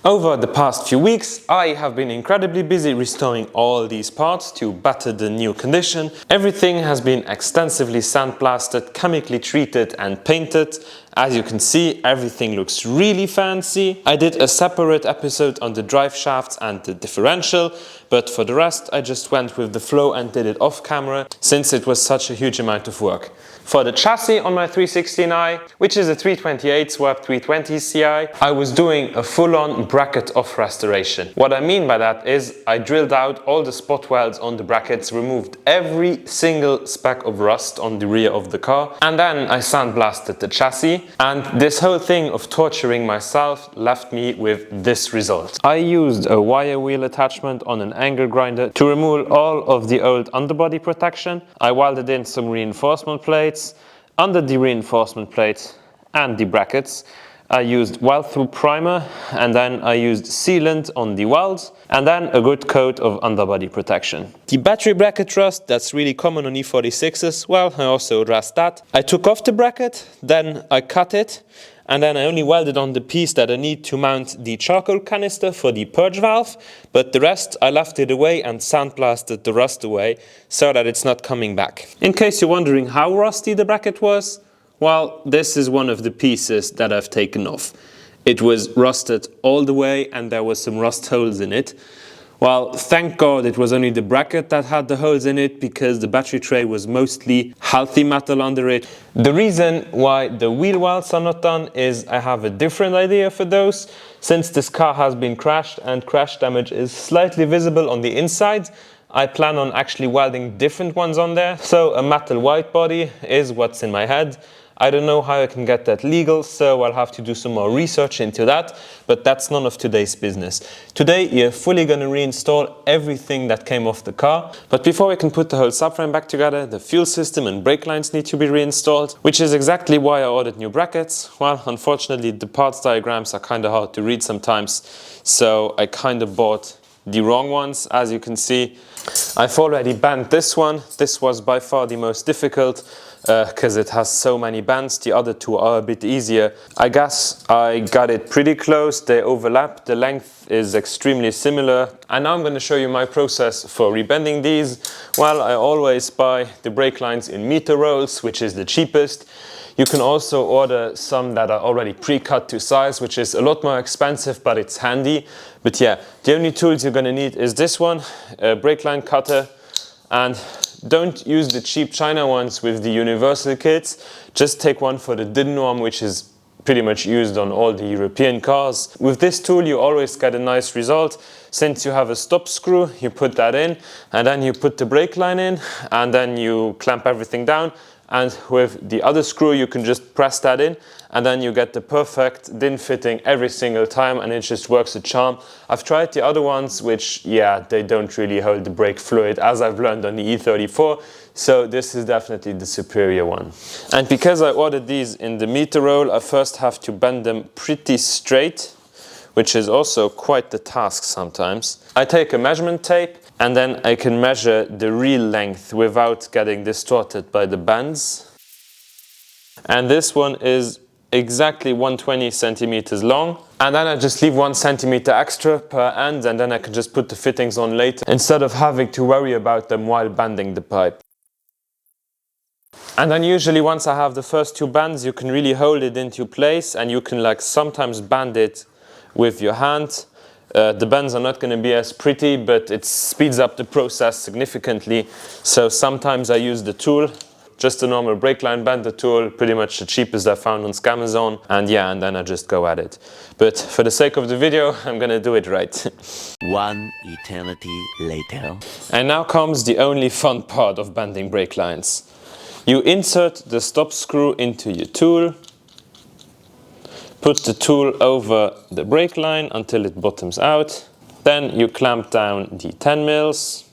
Over the past few weeks, I have been incredibly busy restoring all these parts to better the new condition. Everything has been extensively sandblasted, chemically treated and painted. As you can see, everything looks really fancy. I did a separate episode on the drive shafts and the differential, but for the rest I just went with the flow and did it off camera, since it was such a huge amount of work. For the chassis on my 316i, which is a 328 Swap 320 Ci, I was doing a full-on bracket off restoration. What I mean by that is I drilled out all the spot welds on the brackets, removed every single speck of rust on the rear of the car, and then I sandblasted the chassis. And this whole thing of torturing myself left me with this result. I used a wire wheel attachment on an angle grinder to remove all of the old underbody protection. I welded in some reinforcement plates. Under the reinforcement plate and the brackets, I used weld-through primer, and then I used sealant on the welds, and then a good coat of underbody protection. The battery bracket rust that's really common on E46s, well, I also addressed that. I took off the bracket, then I cut it, and then I only welded on the piece that I need to mount the charcoal canister for the purge valve, but the rest I left it away and sandblasted the rust away so that it's not coming back. In case you're wondering how rusty the bracket was, well, this is one of the pieces that I've taken off. It was rusted all the way and there was some rust holes in it. Well, thank God it was only the bracket that had the holes in it, because the battery tray was mostly healthy metal under it. The reason why the wheel welds are not done is I have a different idea for those. Since this car has been crashed and crash damage is slightly visible on the inside, I plan on actually welding different ones on there. So a metal white body is what's in my head. I don't know how I can get that legal, so I'll have to do some more research into that, but that's none of today's business. Today, you're fully going to reinstall everything that came off the car. But before we can put the whole subframe back together, the fuel system and brake lines need to be reinstalled, which is exactly why I ordered new brackets. Well, unfortunately, the parts diagrams are kind of hard to read sometimes, so I kind of bought the wrong ones. As you can see, I've already bent this one. This was by far the most difficult, because it has so many bands. The other two are a bit easier. I guess I got it pretty close. They overlap. The length is extremely similar. And now I'm going to show you my process for rebending these. Well, I always buy the brake lines in meter rolls, which is the cheapest. You can also order some that are already pre-cut to size, which is a lot more expensive, but it's handy. But yeah, the only tools you're going to need is this one, a brake line cutter, and don't use the cheap China ones with the universal kits. Just take one for the DIN norm, which is pretty much used on all the European cars. With this tool, you always get a nice result. Since you have a stop screw, you put that in, and then you put the brake line in, and then you clamp everything down. And with the other screw, you can just press that in, and then you get the perfect DIN fitting every single time, and it just works a charm. I've tried the other ones, which, yeah, they don't really hold the brake fluid, as I've learned on the E34, so this is definitely the superior one. And because I ordered these in the meter roll, I first have to bend them pretty straight, which is also quite the task sometimes. I take a measurement tape, and then I can measure the real length without getting distorted by the bands. And this one is exactly 120 centimeters long. And then I just leave 1 centimeter extra per end, and then I can just put the fittings on later, instead of having to worry about them while bending the pipe. And then usually once I have the first 2 bands, you can really hold it into place, and you can like sometimes band it with your hand. The bends are not going to be as pretty, but it speeds up the process significantly. So sometimes I use the tool, just a normal brake line bender tool, pretty much the cheapest I found on Scamazon. And yeah, and then I just go at it. But for the sake of the video, I'm going to do it right. One eternity later. And now comes the only fun part of bending brake lines. You insert the stop screw into your tool. Put the tool over the brake line until it bottoms out. Then you clamp down the 10 mils.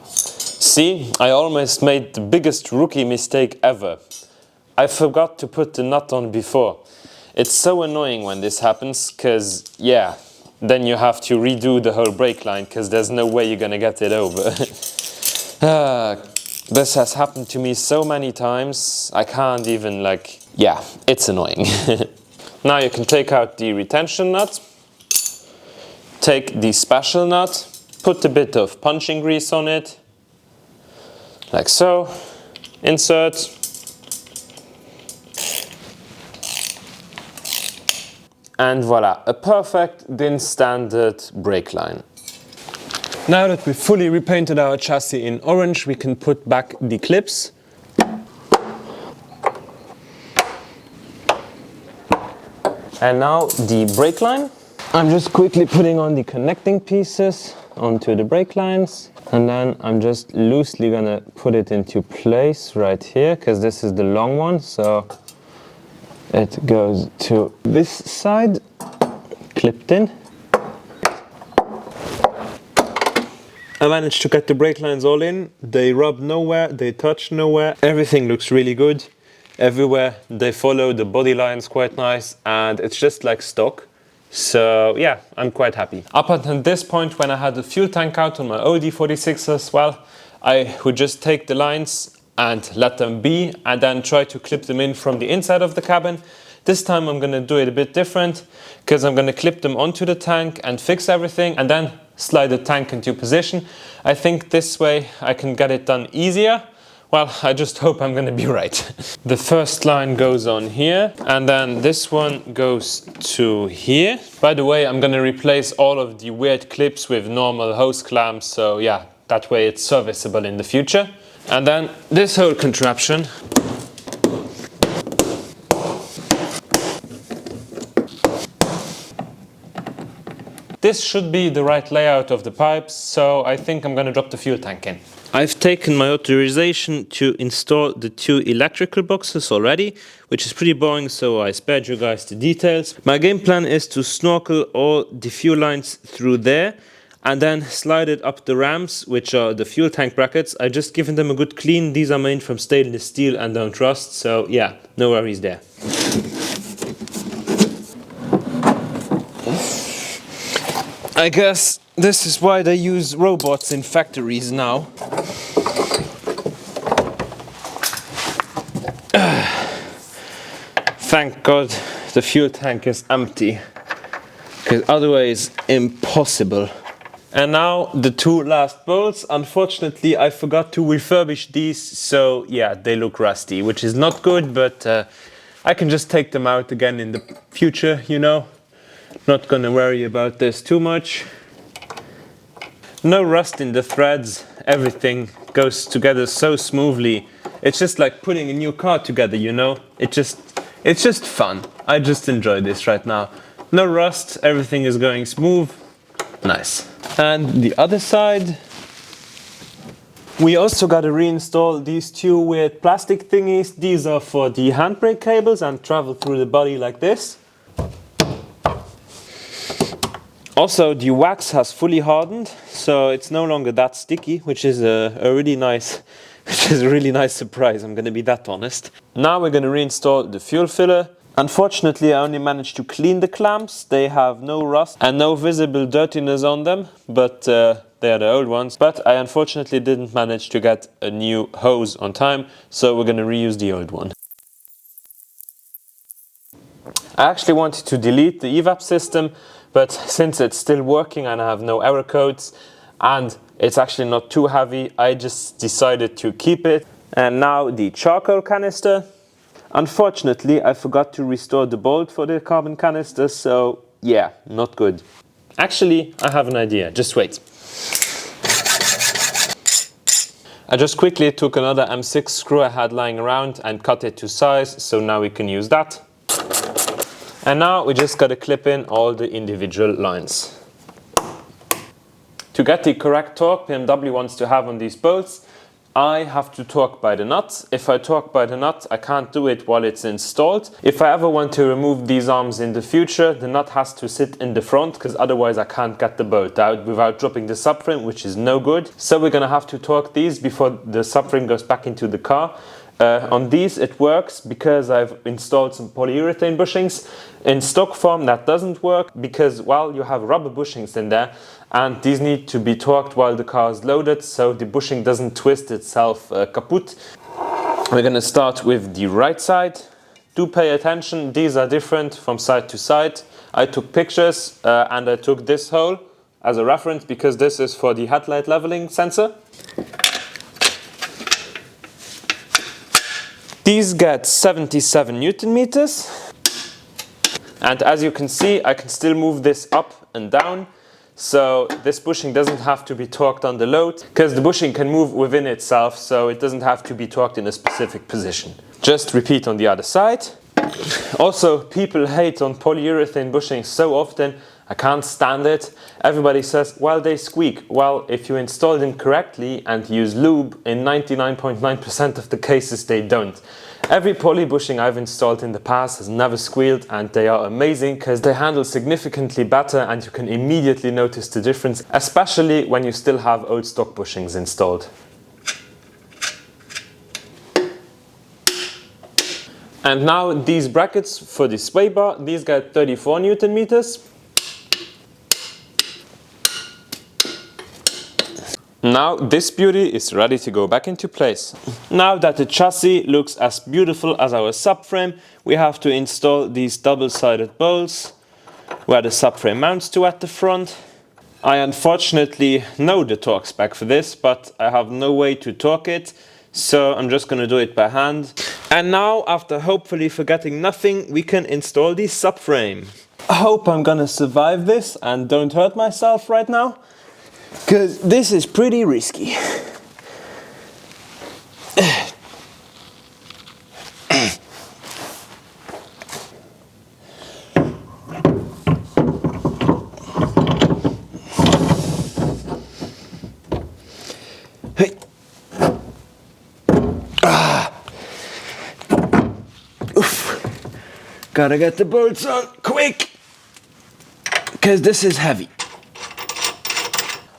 See, I almost made the biggest rookie mistake ever. I forgot to put the nut on before. It's so annoying when this happens, because yeah, then you have to redo the whole brake line, because there's no way you're gonna get it over. This has happened to me so many times, I can't even yeah, it's annoying. Now you can take out the retention nut, take the special nut, put a bit of punching grease on it, like so, insert, and voila, a perfect DIN standard brake line. Now that we've fully repainted our chassis in orange, we can put back the clips. And now the brake line. I'm just quickly putting on the connecting pieces onto the brake lines, and then I'm just loosely gonna put it into place right here, because this is the long one, so it goes to this side, clipped in. I managed to get the brake lines all in. They rub nowhere, they touch nowhere. Everything looks really good. Everywhere they follow the body lines quite nice, and it's just like stock. So yeah, I'm quite happy. Up until this point, when I had the fuel tank out on my old E46 as well, I would just take the lines and let them be, and then try to clip them in from the inside of the cabin. This time I'm gonna do it a bit different, because I'm gonna clip them onto the tank and fix everything, and then slide the tank into position. I think this way I can get it done easier. Well, I just hope I'm gonna be right. The first line goes on here, and then this one goes to here. By the way, I'm gonna replace all of the weird clips with normal hose clamps, so yeah, that way it's serviceable in the future. And then this whole contraption this should be the right layout of the pipes, so I think I'm gonna drop the fuel tank in. I've taken my authorization to install the 2 electrical boxes already, which is pretty boring, so I spared you guys the details. My game plan is to snorkel all the fuel lines through there and then slide it up the rams, which are the fuel tank brackets. I've just given them a good clean. These are made from stainless steel and don't rust, so yeah, no worries there. I guess this is why they use robots in factories now. Thank God the fuel tank is empty, because otherwise impossible. And now the 2 last bolts. Unfortunately, I forgot to refurbish these, so yeah, they look rusty, which is not good, but I can just take them out again in the future, you know. Not gonna worry about this too much. No rust in the threads, everything goes together so smoothly. It's just like putting a new car together, you know? It's just fun. I just enjoy this right now. No rust, everything is going smooth. Nice. And the other side, we also got to reinstall these 2 weird plastic thingies. These are for the handbrake cables and travel through the body like this. Also, the wax has fully hardened, so it's no longer that sticky, which is a really nice surprise, I'm gonna be that honest. Now we're gonna reinstall the fuel filler. Unfortunately, I only managed to clean the clamps. They have no rust and no visible dirtiness on them, but they are the old ones. But I unfortunately didn't manage to get a new hose on time, so we're gonna reuse the old one. I actually wanted to delete the evap system, but since it's still working and I have no error codes and it's actually not too heavy, I just decided to keep it. And now the charcoal canister. Unfortunately, I forgot to restore the bolt for the carbon canister, so yeah, not good. Actually, I have an idea, just wait. I just quickly took another M6 screw I had lying around and cut it to size, so now we can use that. And now we just gotta clip in all the individual lines. To get the correct torque BMW wants to have on these bolts, I have to torque by the nut. If I torque by the nut, I can't do it while it's installed. If I ever want to remove these arms in the future, the nut has to sit in the front, because otherwise I can't get the bolt out without dropping the subframe, which is no good. So we're gonna have to torque these before the subframe goes back into the car. On these it works because I've installed some polyurethane bushings. In stock form that doesn't work because, well, you have rubber bushings in there and these need to be torqued while the car is loaded so the bushing doesn't twist itself kaput. We're gonna start with the right side. do pay attention, these are different from side to side. I took pictures and I took this hole as a reference because this is for the headlight leveling sensor. These get 77 Newton meters. And as you can see, I can still move this up and down. So this bushing doesn't have to be torqued under load because the bushing can move within itself, so it doesn't have to be torqued in a specific position. Just repeat on the other side. Also, people hate on polyurethane bushings so often. I can't stand it. Everybody says, well, they squeak. Well, if you install them correctly and use lube, in 99.9% of the cases they don't. Every poly bushing I've installed in the past has never squealed, and they are amazing because they handle significantly better and you can immediately notice the difference, especially when you still have old stock bushings installed. And now these brackets for the sway bar, these get 34 Newton meters. Now this beauty is ready to go back into place. Now that the chassis looks as beautiful as our subframe, we have to install these double-sided bolts where the subframe mounts to at the front. I unfortunately know the torque spec for this, but I have no way to torque it, so I'm just going to do it by hand. And now, after hopefully forgetting nothing, we can install the subframe. I hope I'm gonna survive this and don't hurt myself right now, because this is pretty risky. Gotta get the bolts on quick, because this is heavy.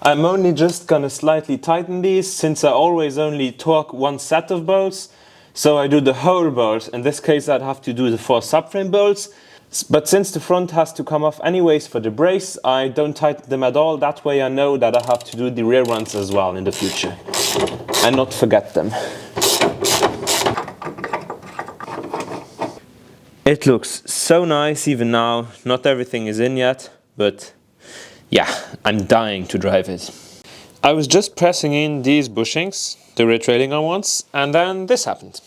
I'm only just gonna slightly tighten these, since I always only torque one set of bolts. So I do the whole bolt. In this case I'd have to do the 4 subframe bolts. But since the front has to come off anyways for the brace, I don't tighten them at all. That way I know that I have to do the rear ones as well in the future. And not forget them. It looks so nice even now. Not everything is in yet, but yeah, I'm dying to drive it. I was just pressing in these bushings, the retrailing arm ones, and then this happened.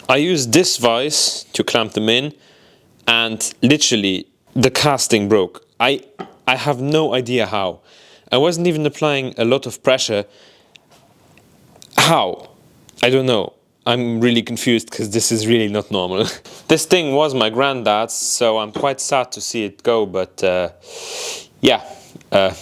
I used this vise to clamp them in, and literally the casting broke. I have no idea how. I wasn't even applying a lot of pressure. How? I don't know. I'm really confused because this is really not normal. This thing was my granddad's, so I'm quite sad to see it go, but yeah,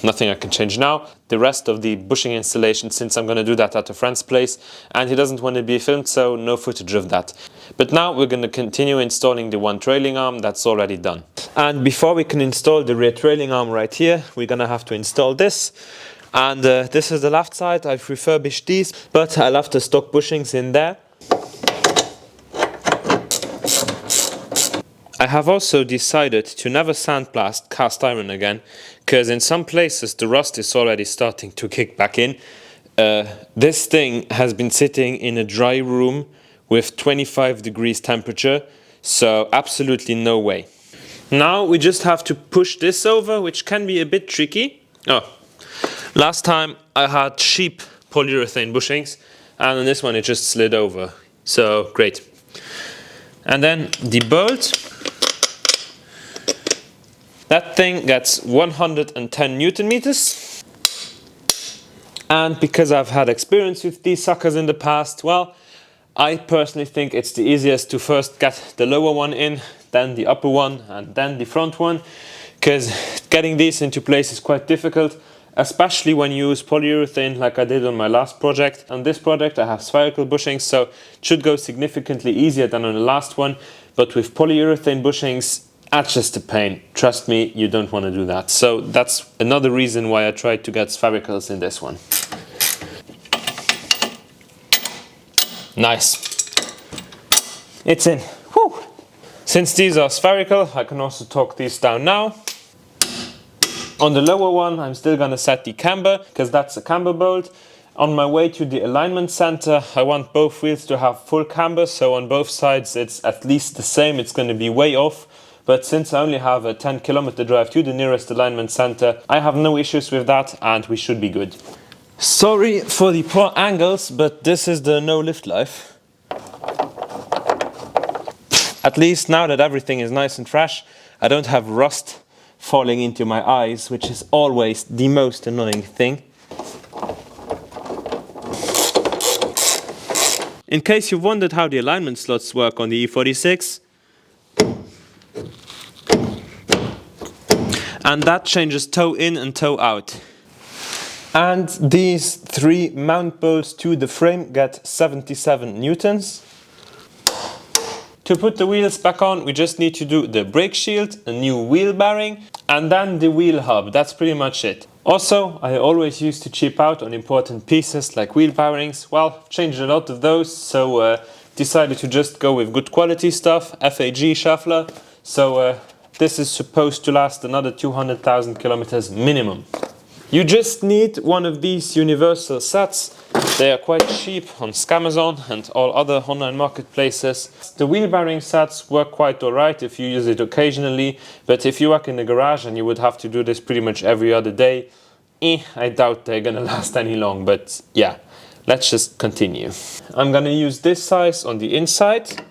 nothing I can change now. The rest of the bushing installation, since I'm going to do that at a friend's place and he doesn't want to be filmed, so no footage of that. But now we're going to continue installing the one trailing arm that's already done. And before we can install the rear trailing arm right here, we're going to have to install this. And this is the left side. I've refurbished these, but I left the stock bushings in there. I have also decided to never sandblast cast iron again, because in some places the rust is already starting to kick back in. This thing has been sitting in a dry room with 25 degrees temperature, so absolutely no way. Now we just have to push this over, which can be a bit tricky. Oh, last time I had cheap polyurethane bushings, and on this one it just slid over, so great. And then the bolt. That thing gets 110 Newton meters. And because I've had experience with these suckers in the past, well, I personally think it's the easiest to first get the lower one in, then the upper one, and then the front one, because getting these into place is quite difficult, especially when you use polyurethane like I did on my last project. On this project I have spherical bushings, so it should go significantly easier than on the last one, but with polyurethane bushings, that's just a pain. Trust me, you don't want to do that. So that's another reason why I tried to get sphericals in this one. Nice. It's in. Whew. Since these are spherical, I can also torque these down now. On the lower one, I'm still going to set the camber, because that's a camber bolt. On my way to the alignment center, I want both wheels to have full camber, so on both sides it's at least the same, it's going to be way off. But since I only have a 10-kilometer drive to the nearest alignment center, I have no issues with that and we should be good. Sorry for the poor angles, but this is the no lift life. At least now that everything is nice and fresh, I don't have rust falling into my eyes, which is always the most annoying thing. In case you've wondered how the alignment slots work on the E46, and that changes toe in and toe out. And these 3 mount bolts to the frame get 77 newtons. To put the wheels back on, we just need to do the brake shield, a new wheel bearing, and then the wheel hub. That's pretty much it. Also, I always used to cheap out on important pieces like wheel bearings. Well, changed a lot of those, so decided to just go with good quality stuff, FAG Schaeffler. So this is supposed to last another 200,000 kilometers minimum. You just need one of these universal sets. They are quite cheap on Scamazon and all other online marketplaces. The wheel bearing sets work quite alright if you use it occasionally, but if you work in the garage and you would have to do this pretty much every other day, I doubt they're gonna last any long, but yeah, let's just continue. I'm gonna use this size on the inside.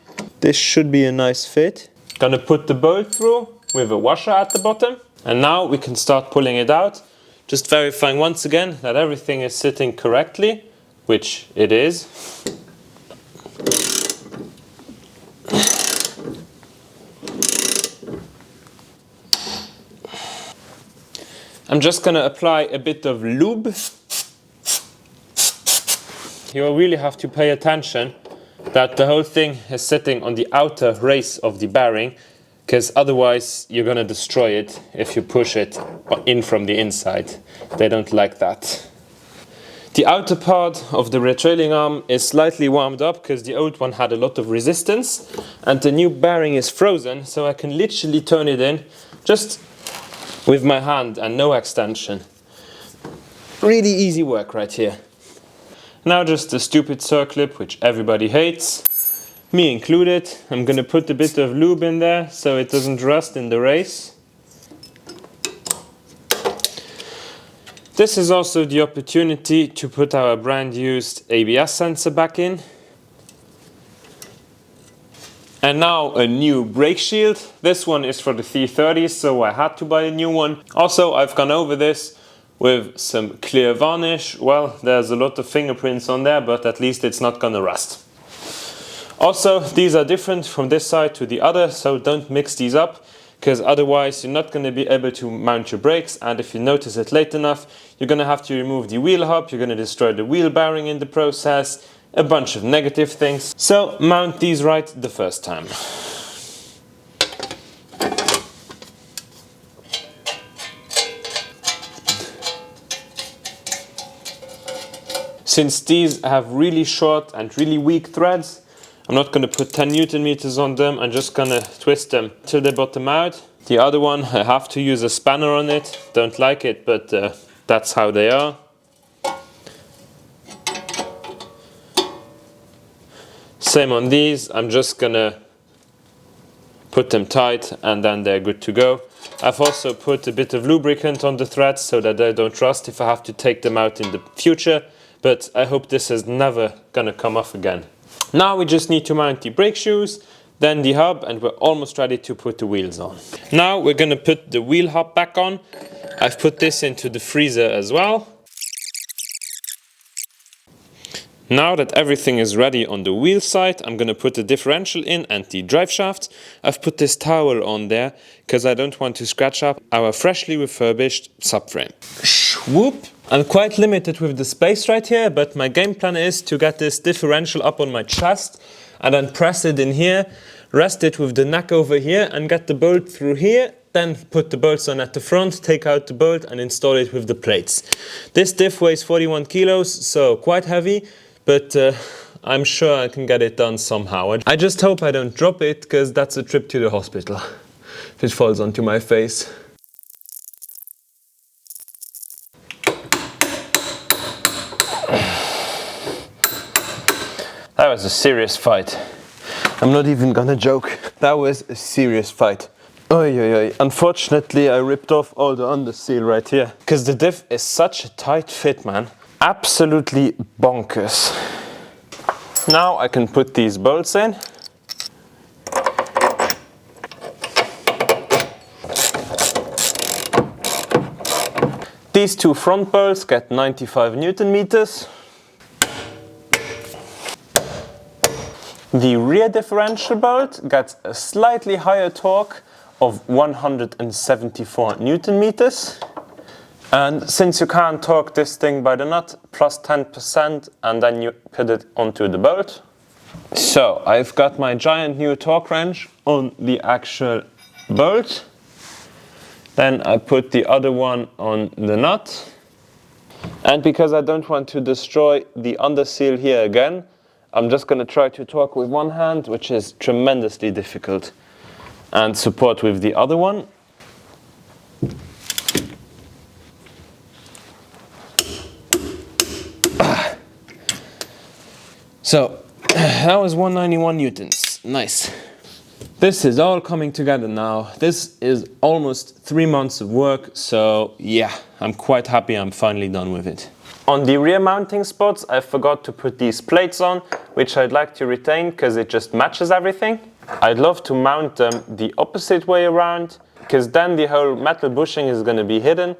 This should be a nice fit. Gonna put the bolt through with a washer at the bottom, and now we can start pulling it out. Just verifying once again that everything is sitting correctly, which it is. I'm just going to apply a bit of lube. You really have to pay attention that the whole thing is sitting on the outer race of the bearing, because otherwise you're going to destroy it if you push it in from the inside. They don't like that. The outer part of the rear trailing arm is slightly warmed up because the old one had a lot of resistance, and the new bearing is frozen, so I can literally turn it in just with my hand and no extension. Really easy work right here. Now just the stupid circlip, which everybody hates. Me included. I'm gonna put a bit of lube in there so it doesn't rust in the race. This is also the opportunity to put our brand used ABS sensor back in. And now a new brake shield. This one is for the 330s, so I had to buy a new one. Also, I've gone over this with some clear varnish. Well, there's a lot of fingerprints on there, but at least it's not gonna rust. Also, these are different from this side to the other, so don't mix these up, because otherwise you're not going to be able to mount your brakes, and if you notice it late enough, you're going to have to remove the wheel hub, you're going to destroy the wheel bearing in the process, a bunch of negative things. So mount these right the first time. Since these have really short and really weak threads, I'm not going to put 10 Newton meters on them, I'm just going to twist them till they bottom out. The other one, I have to use a spanner on it, don't like it, but that's how they are. Same on these, I'm just going to put them tight and then they're good to go. I've also put a bit of lubricant on the threads so that they don't rust if I have to take them out in the future, but I hope this is never going to come off again. Now we just need to mount the brake shoes, then the hub, and we're almost ready to put the wheels on. Now we're going to put the wheel hub back on. I've put this into the freezer as well. Now that everything is ready on the wheel side, I'm going to put the differential in and the drive shaft. I've put this towel on there because I don't want to scratch up our freshly refurbished subframe. Whoop! I'm quite limited with the space right here, but my game plan is to get this differential up on my chest and then press it in here, rest it with the neck over here and get the bolt through here, then put the bolts on at the front, take out the bolt and install it with the plates. This diff weighs 41 kilos, so quite heavy, but I'm sure I can get it done somehow. I just hope I don't drop it, because that's a trip to the hospital if it falls onto my face. That was a serious fight. I'm not even gonna joke. That was a serious fight. Oy, oy, oy. Unfortunately, I ripped off all the underseal right here. Because the diff is such a tight fit, man. Absolutely bonkers. Now I can put these bolts in. These two front bolts get 95 Newton meters. The rear differential bolt gets a slightly higher torque of 174 Newton meters. And since you can't torque this thing by the nut, plus 10%, and then you put it onto the bolt. So I've got my giant new torque wrench on the actual bolt. Then I put the other one on the nut. And because I don't want to destroy the underseal here again, I'm just going to try to torque with one hand, which is tremendously difficult, and support with the other one. So that was 191 newtons. Nice. This is all coming together now. This is almost 3 months of work, so yeah, I'm quite happy I'm finally done with it. On the rear mounting spots, I forgot to put these plates on, which I'd like to retain because it just matches everything. I'd love to mount them the opposite way around, because then the whole metal bushing is going to be hidden,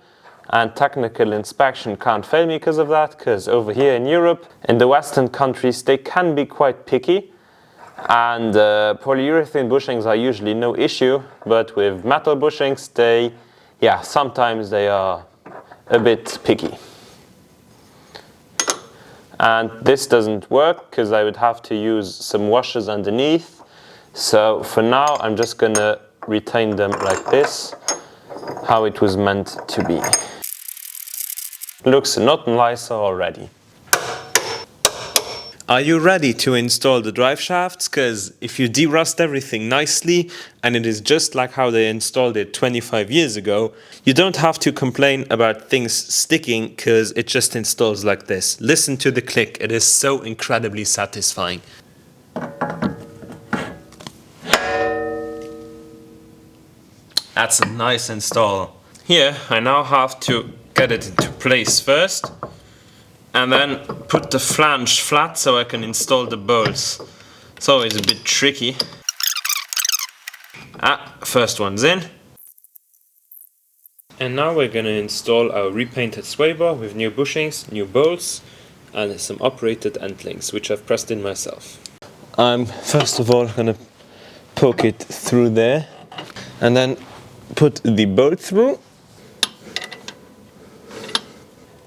and technical inspection can't fail me because of that, because over here in Europe, in the Western countries, they can be quite picky. And polyurethane bushings are usually no issue, but with metal bushings, sometimes they are a bit picky. And this doesn't work because I would have to use some washers underneath. So for now, I'm just gonna retain them like this, how it was meant to be. Looks a lot nicer already. Are you ready to install the drive shafts? Because if you derust everything nicely and it is just like how they installed it 25 years ago, you don't have to complain about things sticking because it just installs like this. Listen to the click, it is so incredibly satisfying. That's a nice install. Here I now have to get it into place first, and then put the flange flat so I can install the bolts. It's always a bit tricky. First one's in. And now we're going to install our repainted sway bar with new bushings, new bolts, and some operated end links, which I've pressed in myself. I'm first of all going to poke it through there, and then put the bolt through.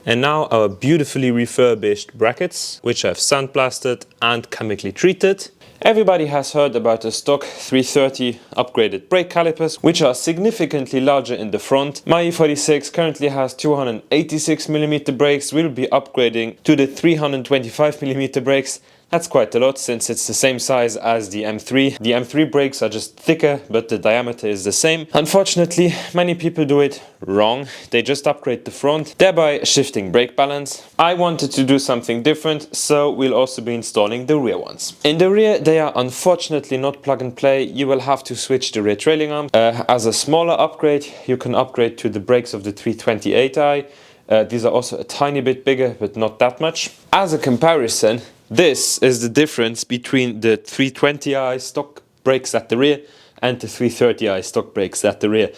And now our beautifully refurbished brackets, which I've sandblasted and chemically treated. Everybody has heard about the stock 330 upgraded brake calipers, which are significantly larger in the front. My E46 currently has 286mm brakes. We'll be upgrading to the 325mm brakes. That's quite a lot since it's the same size as the M3. The M3 brakes are just thicker, but the diameter is the same. Unfortunately, many people do it wrong. They just upgrade the front, thereby shifting brake balance. I wanted to do something different, so we'll also be installing the rear ones. In the rear, they are unfortunately not plug and play. You will have to switch the rear trailing arm. As a smaller upgrade, you can upgrade to the brakes of the 328i. These are also a tiny bit bigger, but not that much. As a comparison, this is the difference between the 320i stock brakes at the rear and the 330i stock brakes at the rear.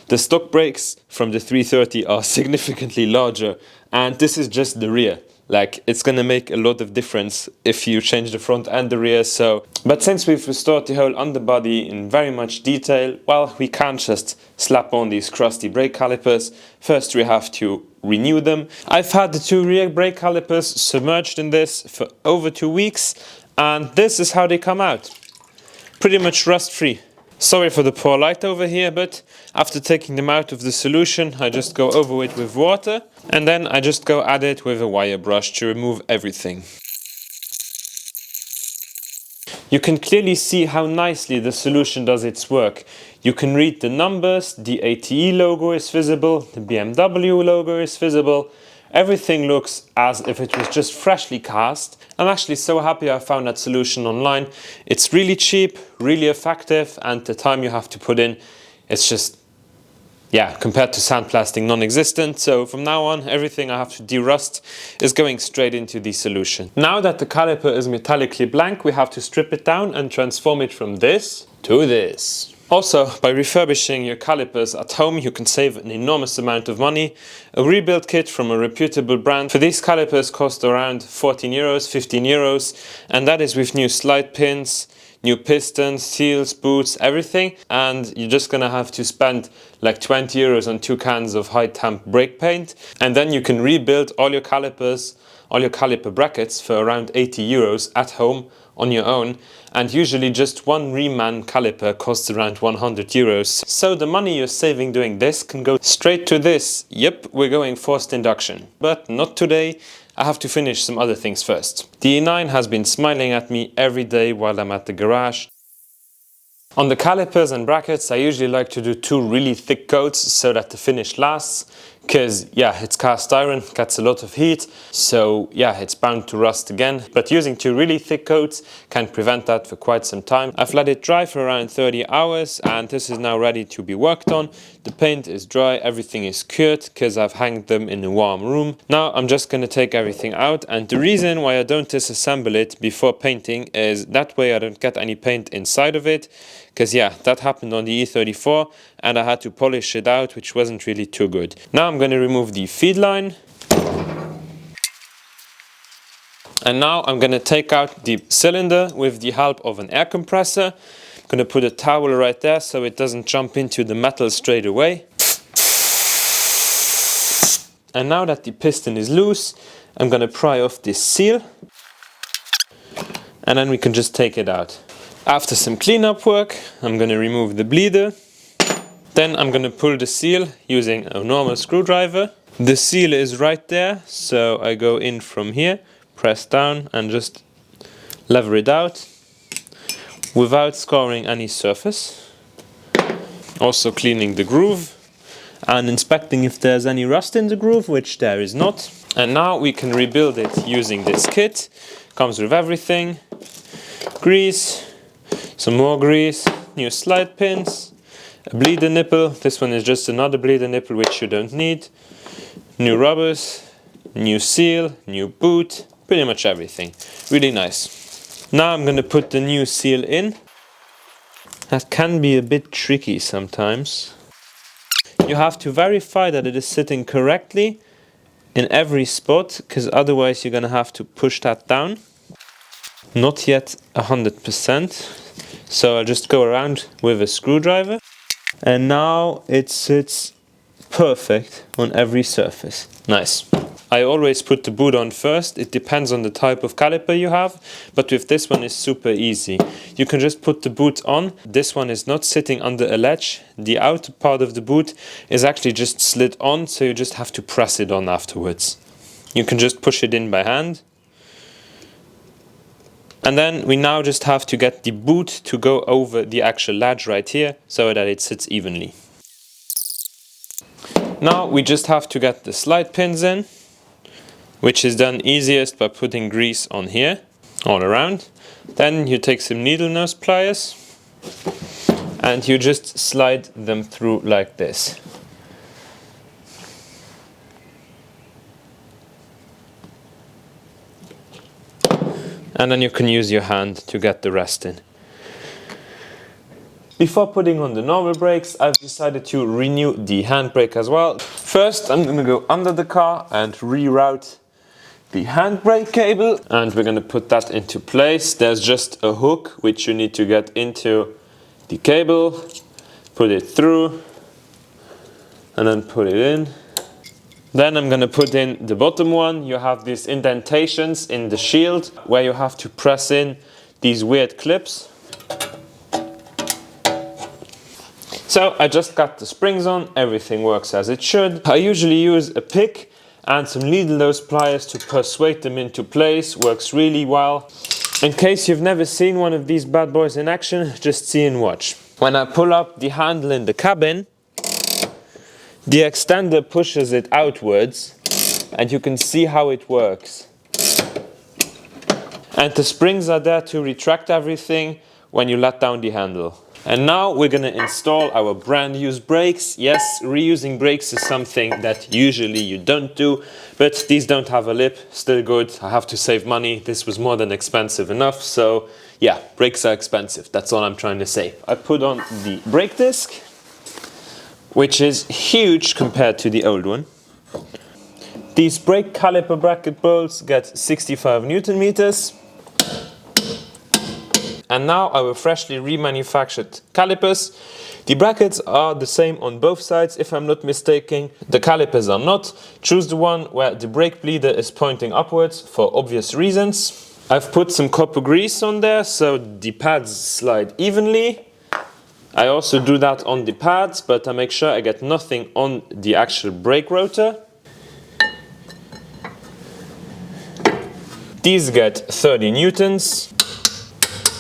The stock brakes from the 330 are significantly larger, and this is just the rear. Like, it's gonna make a lot of difference if you change the front and the rear. But since we've restored the whole underbody in very much detail, well, we can't just slap on these crusty brake calipers. First we have to renew them. I've had the two rear brake calipers submerged in this for over 2 weeks, and this is how they come out. Pretty much rust free. Sorry for the poor light over here, but after taking them out of the solution, I just go over it with water, and then I just go at it with a wire brush to remove everything. You can clearly see how nicely the solution does its work. You can read the numbers, the ATE logo is visible, the BMW logo is visible, Everything looks as if it was just freshly cast. I'm actually so happy I found that solution online. It's really cheap, really effective, and the time you have to put in, it's just, yeah, compared to sandblasting, non-existent. So from now on, everything I have to derust is going straight into the solution. Now that the caliper is metallically blank, we have to strip it down and transform it from this to this. Also, by refurbishing your calipers at home, you can save an enormous amount of money. A rebuild kit from a reputable brand for these calipers cost around 14 euros, 15 euros, and that is with new slide pins, new pistons, seals, boots, everything. And you're just gonna have to spend like 20 euros on 2 cans of high-temp brake paint. And then you can rebuild all your calipers, all your caliper brackets for around 80 euros at home on your own. And usually just one reman caliper costs around 100 euros. So the money you're saving doing this can go straight to this. Yep, we're going forced induction. But not today. I have to finish some other things first. The E9 has been smiling at me every day while I'm at the garage. On the calipers and brackets, I usually like to do 2 really thick coats so that the finish lasts. Because, yeah, it's cast iron, gets a lot of heat, so yeah, it's bound to rust again. But using 2 really thick coats can prevent that for quite some time. I've let it dry for around 30 hours and this is now ready to be worked on. The paint is dry, everything is cured because I've hanged them in a warm room. Now I'm just going to take everything out, and the reason why I don't disassemble it before painting is that way I don't get any paint inside of it. Because yeah, that happened on the E34 and I had to polish it out, which wasn't really too good. Now I'm going to remove the feed line. And now I'm going to take out the cylinder with the help of an air compressor. I'm going to put a towel right there so it doesn't jump into the metal straight away. And now that the piston is loose, I'm going to pry off this seal. And then we can just take it out. After some cleanup work, I'm going to remove the bleeder. Then I'm going to pull the seal using a normal screwdriver. The seal is right there, so I go in from here, press down and just lever it out without scoring any surface. Also cleaning the groove and inspecting if there's any rust in the groove, which there is not. And now we can rebuild it using this kit. Comes with everything. Grease. Some more grease, new slide pins, a bleeder nipple. This one is just another bleeder nipple which you don't need. New rubbers, new seal, new boot, pretty much everything. Really nice. Now I'm going to put the new seal in. That can be a bit tricky sometimes. You have to verify that it is sitting correctly in every spot, because otherwise you're going to have to push that down. Not yet 100%. So I'll just go around with a screwdriver. And now it sits perfect on every surface. Nice. I always put the boot on first. It depends on the type of caliper you have. But with this one it's super easy. You can just put the boot on. This one is not sitting under a latch. The outer part of the boot is actually just slid on. So you just have to press it on afterwards. You can just push it in by hand. And then we now just have to get the boot to go over the actual latch right here so that it sits evenly. Now we just have to get the slide pins in, which is done easiest by putting grease on here all around. Then you take some needle nose pliers and you just slide them through like this. And then you can use your hand to get the rest in. Before putting on the normal brakes, I've decided to renew the handbrake as well. First, I'm going to go under the car and reroute the handbrake cable. And we're going to put that into place. There's just a hook which you need to get into the cable, put it through, and then put it in. Then I'm going to put in the bottom one. You have these indentations in the shield where you have to press in these weird clips. So I just got the springs on, everything works as it should. I usually use a pick and some needle nose pliers to persuade them into place, works really well. In case you've never seen one of these bad boys in action, just see and watch. When I pull up the handle in the cabin, the extender pushes it outwards and you can see how it works. And the springs are there to retract everything when you let down the handle. And now we're gonna install our brand used brakes. Yes, reusing brakes is something that usually you don't do, but these don't have a lip, still good. I have to save money. This was more than expensive enough, so yeah, brakes are expensive. That's all I'm trying to say. I put on the brake disc, which is huge compared to the old one. These brake caliper bracket bolts get 65 Newton meters. And now our freshly remanufactured calipers. The brackets are the same on both sides, if I'm not mistaken. The calipers are not. Choose the one where the brake bleeder is pointing upwards for obvious reasons. I've put some copper grease on there so the pads slide evenly. I also do that on the pads, but I make sure I get nothing on the actual brake rotor. These get 30 newtons.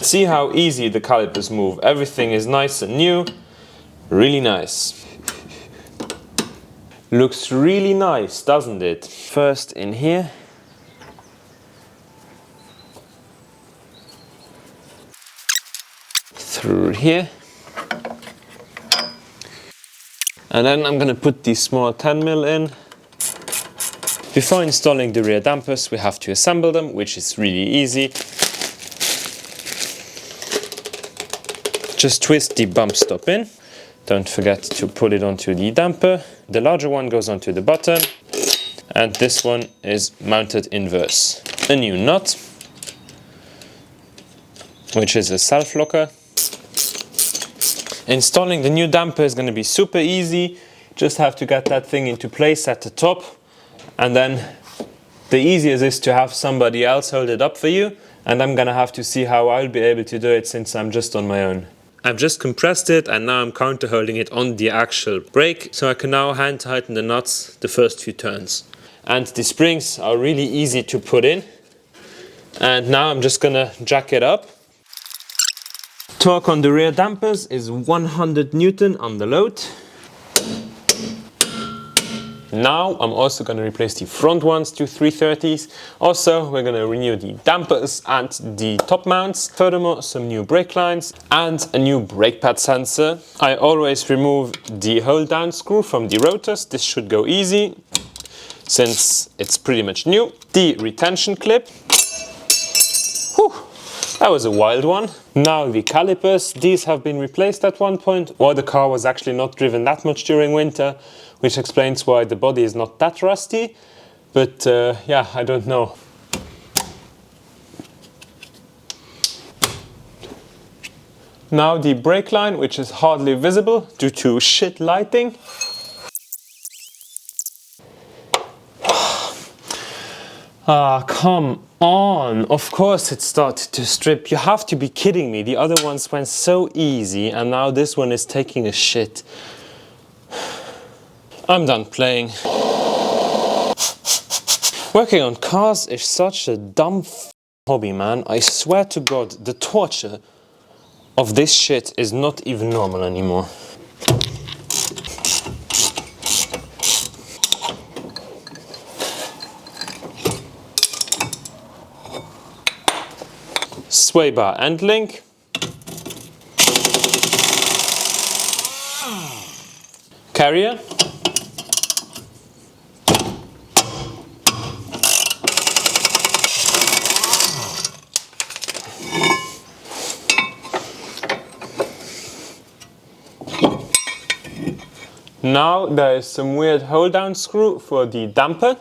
See how easy the calipers move. Everything is nice and new. Really nice. Looks really nice, doesn't it? First in here. Through here. And then I'm gonna put these small 10mm in. Before installing the rear dampers, we have to assemble them, which is really easy. Just twist the bump stop in. Don't forget to put it onto the damper. The larger one goes onto the bottom, and this one is mounted inverse. A new nut, which is a self-locker. Installing the new damper is going to be super easy. Just have to get that thing into place at the top, and then the easiest is to have somebody else hold it up for you, and I'm gonna have to see how I'll be able to do it since I'm just on my own. I've just compressed it and now I'm counter holding it on the actual brake, so I can now hand tighten the nuts the first few turns. And the springs are really easy to put in. And now I'm just gonna jack it up. Torque on the rear dampers is 100 Newton on the load. Now I'm also going to replace the front ones to 330s. Also, we're going to renew the dampers and the top mounts. Furthermore, some new brake lines and a new brake pad sensor. I always remove the hold down screw from the rotors. This should go easy since it's pretty much new. The retention clip. Whew, that was a wild one. Now the calipers. These have been replaced at one point, or the car was actually not driven that much during winter, which explains why the body is not that rusty, but yeah, I don't know. Now the brake line, which is hardly visible due to shit lighting. Ah, come on! Of course it started to strip. You have to be kidding me. The other ones went so easy and now this one is taking a shit. I'm done playing. Working on cars is such a dumb hobby, man. I swear to God, the torture of this shit is not even normal anymore. Sway bar end link. Carrier. Now there is some weird hold down screw for the damper.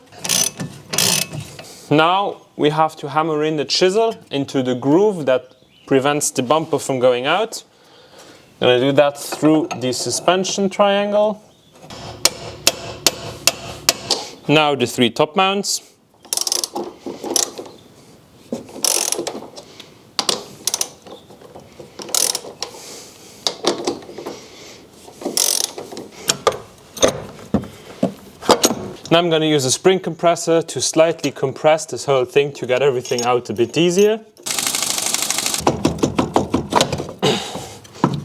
Now we have to hammer in the chisel into the groove that prevents the bumper from going out. I'm gonna do that through the suspension triangle. Now the 3 top mounts. Now I'm going to use a spring compressor to slightly compress this whole thing to get everything out a bit easier.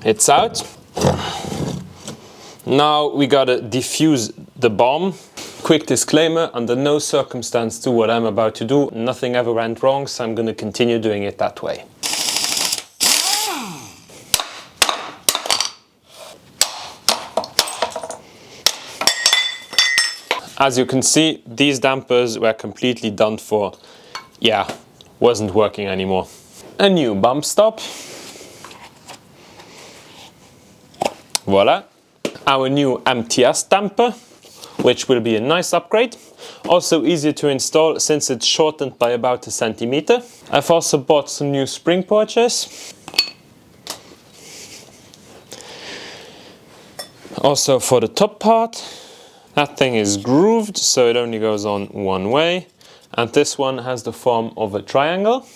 It's out. Now we gotta defuse the bomb. Quick disclaimer, under no circumstance do what I'm about to do. Nothing ever went wrong, so I'm going to continue doing it that way. As you can see, these dampers were completely done for. Yeah, wasn't working anymore. A new bump stop. Voila. Our new MTS damper, which will be a nice upgrade. Also easier to install since it's shortened by about 1 centimeter. I've also bought some new spring porches. Also for the top part. That thing is grooved, so it only goes on one way. And this one has the form of a triangle.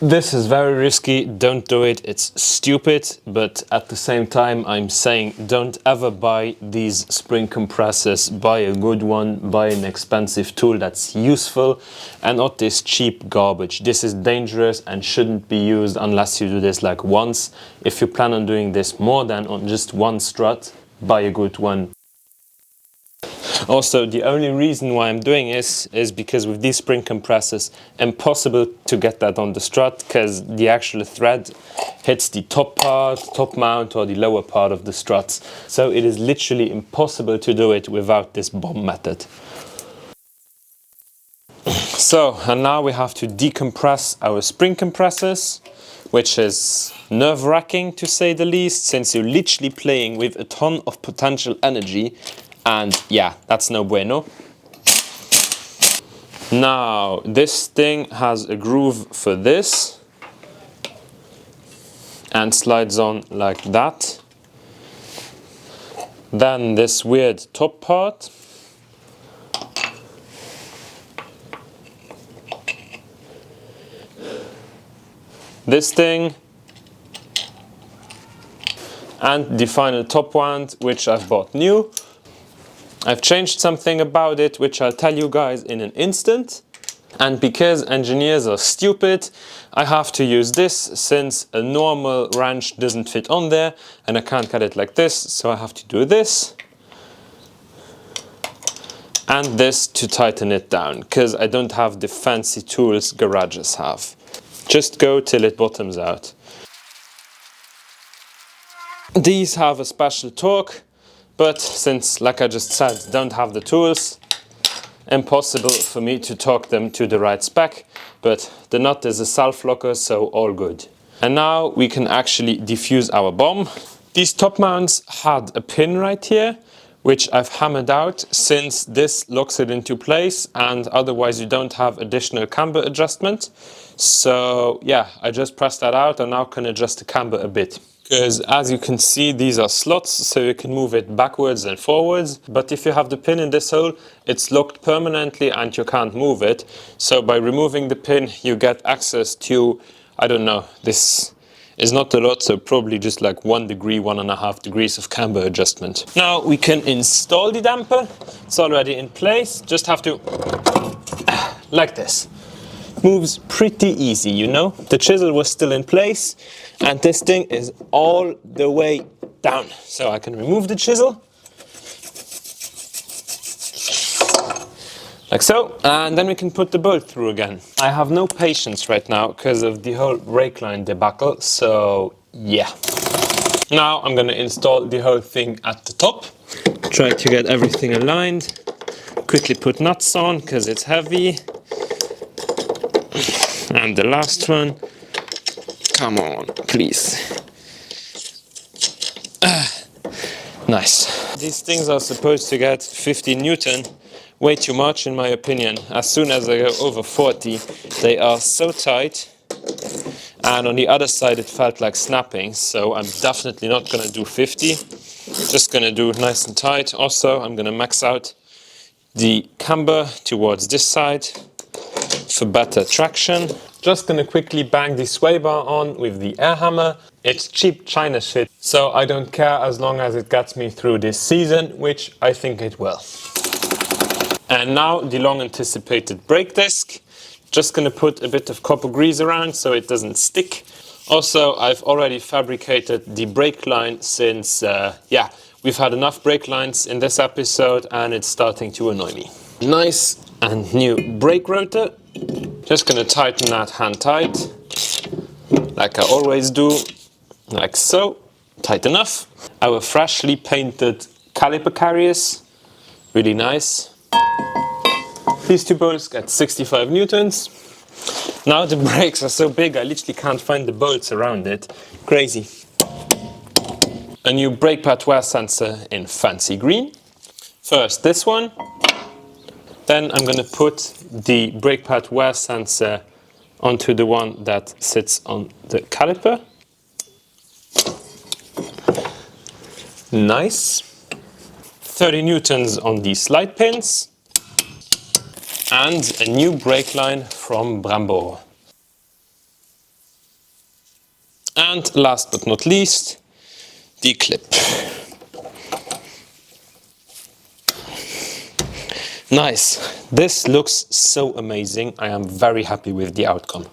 This is very risky, don't do it, it's stupid, but at the same time I'm saying don't ever buy these spring compressors. Buy a good one, buy an expensive tool that's useful and not this cheap garbage. This is dangerous and shouldn't be used unless you do this like once. If you plan on doing this more than on just one strut, buy a good one. Also, the only reason why I'm doing this is because with these spring compressors, impossible to get that on the strut because the actual thread hits the top part, top mount or the lower part of the struts. So it is literally impossible to do it without this bomb method. So, and now we have to decompress our spring compressors, which is nerve-wracking to say the least, since you're literally playing with a ton of potential energy. And yeah, that's no bueno. Now, this thing has a groove for this and slides on like that. Then this weird top part. This thing. And the final top wand, which I've bought new. I've changed something about it, which I'll tell you guys in an instant. And because engineers are stupid, I have to use this since a normal wrench doesn't fit on there and I can't get it like this, so I have to do this. And this to tighten it down, because I don't have the fancy tools garages have. Just go till it bottoms out. These have a special torque. But since, like I just said, don't have the tools, impossible for me to torque them to the right spec, but the nut is a self-locker, so all good. And now we can actually defuse our bomb. These top mounts had a pin right here, which I've hammered out since this locks it into place and otherwise you don't have additional camber adjustment. So yeah, I just pressed that out and now can adjust the camber a bit. Because as you can see, these are slots, so you can move it backwards and forwards. But if you have the pin in this hole, it's locked permanently and you can't move it. So by removing the pin, you get access to, I don't know, this is not a lot, so probably just like 1 degree, 1.5 degrees of camber adjustment. Now we can install the damper. It's already in place. Just have to, like this. Moves pretty easy, you know. The chisel was still in place and this thing is all the way down. So I can remove the chisel. Like so, and then we can put the bolt through again. I have no patience right now because of the whole brake line debacle, so yeah. Now I'm gonna install the whole thing at the top. Try to get everything aligned. Quickly put nuts on because it's heavy. And the last one. Come on, please. Nice. These things are supposed to get 50 Newton. Way too much in my opinion. As soon as I go over 40, they are so tight. And on the other side, it felt like snapping. So I'm definitely not gonna do 50. Just gonna do nice and tight. Also, I'm gonna max out the camber towards this side for better traction. Just gonna quickly bang the sway bar on with the air hammer. It's cheap China shit, so I don't care as long as it gets me through this season, which I think it will. And now the long anticipated brake disc. Just gonna put a bit of copper grease around so it doesn't stick. Also, I've already fabricated the brake line since, We've had enough brake lines in this episode and it's starting to annoy me. Nice and new brake rotor. Just gonna tighten that hand tight, like I always do, like so. Tight enough. Our freshly painted caliper carriers, really nice. These two bolts get 65 newtons. Now the brakes are so big I literally can't find the bolts around it. Crazy. A new brake pad wear sensor in fancy green. First this one. Then I'm going to put the brake pad wear sensor onto the one that sits on the caliper. Nice. 30 newtons on the slide pins. And a new brake line from Brembo. And last but not least, the clip. Nice. This looks so amazing. I am very happy with the outcome.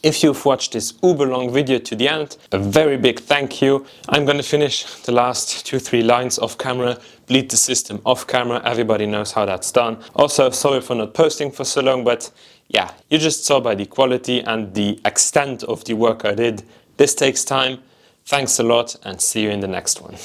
If you've watched this uber long video to the end, a very big thank you. I'm going to finish the last 2-3 lines off camera, bleed the system off camera. Everybody knows how that's done. Also, sorry for not posting for so long, but yeah, you just saw by the quality and the extent of the work I did. This takes time. Thanks a lot and see you in the next one.